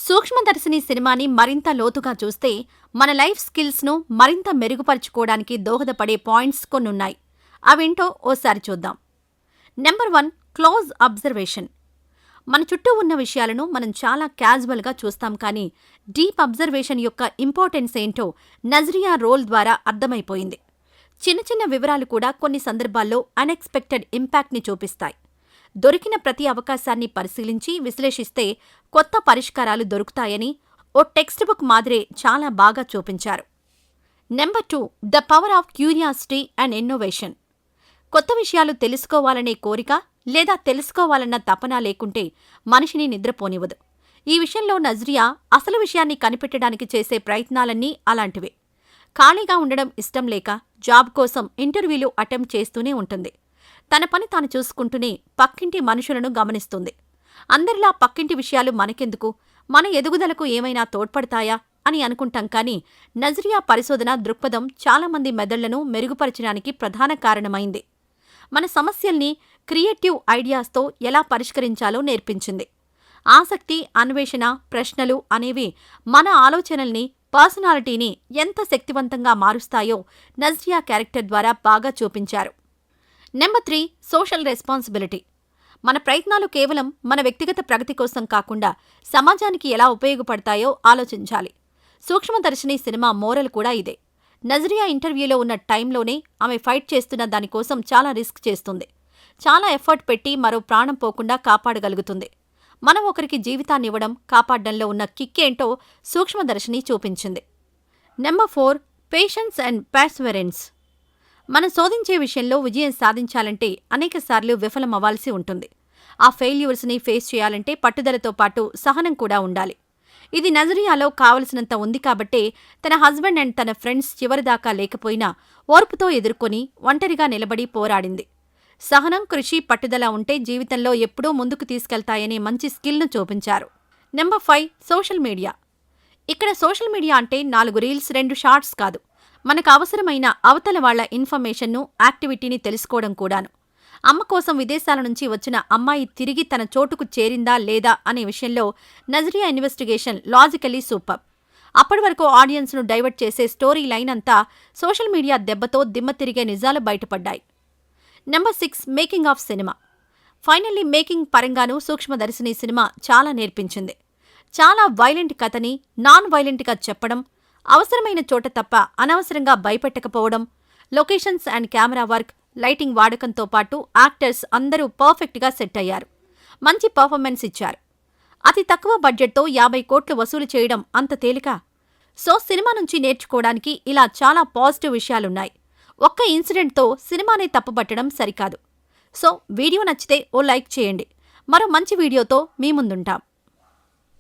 సూక్ష్మదర్శిని సినిమాని మరింత లోతుగా చూస్తే మన లైఫ్ స్కిల్స్ను మరింత మెరుగుపరుచుకోవడానికి దోహదపడే పాయింట్స్ కొన్నున్నాయి. అవేంటో ఓసారి చూద్దాం. Number 1, close observation. మన చుట్టూ ఉన్న విషయాలను మనం చాలా క్యాజువల్గా చూస్తాం, కానీ డీప్ అబ్జర్వేషన్ యొక్క ఇంపార్టెన్స్ ఏంటో నజ్రియా రోల్ ద్వారా అర్థమైపోయింది. చిన్న చిన్న వివరాలు కూడా కొన్ని సందర్భాల్లో అన్ఎక్స్పెక్టెడ్ ఇంపాక్ట్ని చూపిస్తాయి. దొరికిన ప్రతి అవకాశాన్ని పరిశీలించి విశ్లేషిస్తే కొత్త పరిష్కారాలు దొరుకుతాయని ఓ టెక్స్ట్ బుక్ మాదిరే చాలా బాగా చూపించారు. Number 2, the power of curiosity and innovation. కొత్త విషయాలు తెలుసుకోవాలనే కోరిక లేదా తెలుసుకోవాలన్న తపన లేకుంటే మనిషిని నిద్రపోనివ్వదు. ఈ విషయంలో నజ్రియా అసలు విషయాన్ని కనిపెట్టడానికి చేసే ప్రయత్నాలన్నీ అలాంటివే. ఖాళీగా ఉండడం ఇష్టం లేక జాబ్ కోసం ఇంటర్వ్యూలు అటెంప్ట్ చేస్తూనే ఉంటుంది. తన పని తాను చూసుకుంటూనే పక్కింటి మనుషులను గమనిస్తుంది. అందరిలా పక్కింటి విషయాలు మనకెందుకు, మన ఎదుగుదలకు ఏమైనా తోడ్పడతాయా అని అనుకుంటాం, కానీ నజ్రియా పరిశోధన దృక్పథం చాలామంది మెదళ్లను మెరుగుపరచడానికి ప్రధాన కారణమైంది. మన సమస్యల్ని క్రియేటివ్ ఐడియాస్తో ఎలా పరిష్కరించాలో నేర్పించింది. ఆసక్తి, అన్వేషణ, ప్రశ్నలు అనేవి మన ఆలోచనల్ని, పర్సనాలిటీని ఎంత శక్తివంతంగా మారుస్తాయో నజ్రియా క్యారెక్టర్ ద్వారా బాగా చూపించారు. Number 3, social responsibility. మన ప్రయత్నాలు కేవలం మన వ్యక్తిగత ప్రగతి కోసం కాకుండా సమాజానికి ఎలా ఉపయోగపడతాయో ఆలోచించాలి. సూక్ష్మదర్శిని సినిమా మోరల్ కూడా ఇదే. నజ్రియా ఇంటర్వ్యూలో ఉన్న టైంలోనే ఆమె ఫైట్ చేస్తున్న దానికోసం చాలా రిస్క్ చేస్తుంది. చాలా ఎఫర్ట్ పెట్టి మరో ప్రాణం పోకుండా కాపాడగలుగుతుంది. మనం ఒకరికి జీవితాన్నివ్వడం, కాపాడడంలో ఉన్న కిక్కేంటో సూక్ష్మదర్శిని చూపించింది. Number 4, patience and Perseverance. మనం శోధించే విషయంలో విజయం సాధించాలంటే అనేకసార్లు విఫలమవ్వాల్సి ఉంటుంది. ఆ ఫెయిల్యూర్స్ని ఫేస్ చేయాలంటే పట్టుదలతో పాటు సహనం కూడా ఉండాలి. ఇది నజ్రియాలో కావలసినంత ఉంది కాబట్టే తన హస్బెండ్ అండ్ తన ఫ్రెండ్స్ చివరిదాకా లేకపోయినా ఓర్పుతో ఎదుర్కొని ఒంటరిగా నిలబడి పోరాడింది. సహనం, కృషి, పట్టుదల ఉంటే జీవితంలో ఎప్పుడూ ముందుకు తీసుకెళ్తాయనే మంచి స్కిల్ను చూపించారు. Number 5, social media. ఇక్కడ సోషల్ మీడియా అంటే 4 రీల్స్, 2 షార్ట్స్ కాదు. మనకు అవసరమైన అవతల వాళ్ల ఇన్ఫర్మేషన్ను, యాక్టివిటీని తెలుసుకోవడం కూడాను. అమ్మ కోసం విదేశాల నుంచి వచ్చిన అమ్మాయి తిరిగి తన చోటుకు చేరిందా లేదా అనే విషయంలో నజ్రియా ఇన్వెస్టిగేషన్ లాజికలీ సూపర్. అప్పటి వరకు ఆడియన్స్ను డైవర్ట్ చేసే స్టోరీ లైన్ అంతా సోషల్ మీడియా దెబ్బతో దిమ్మ తిరిగే నిజాలు బయటపడ్డాయి. Number 6, making of cinema. Finally making పరంగానూ సూక్ష్మదర్శిని సినిమా చాలా నేర్పించింది. చాలా వైలెంట్ కథని నాన్ వైలెంట్గా చెప్పడం, అవసరమైన చోట తప్ప అనవసరంగా భయపెట్టకపోవడం, locations and camera work, lighting వాడకంతో పాటు యాక్టర్స్ అందరూ పర్ఫెక్ట్గా సెట్ అయ్యారు. మంచి పర్ఫార్మెన్స్ ఇచ్చారు. అతి తక్కువ బడ్జెట్తో 50 కోట్లు వసూలు చేయడం అంత తేలిక? సో సినిమా నుంచి నేర్చుకోవడానికి ఇలా చాలా పాజిటివ్ విషయాలున్నాయి. ఒక్క ఇన్సిడెంట్తో సినిమానే తప్పుపట్టడం సరికాదు. సో వీడియో నచ్చితే ఓ లైక్ చేయండి. మరో మంచి వీడియోతో మీ ముందుంటాం.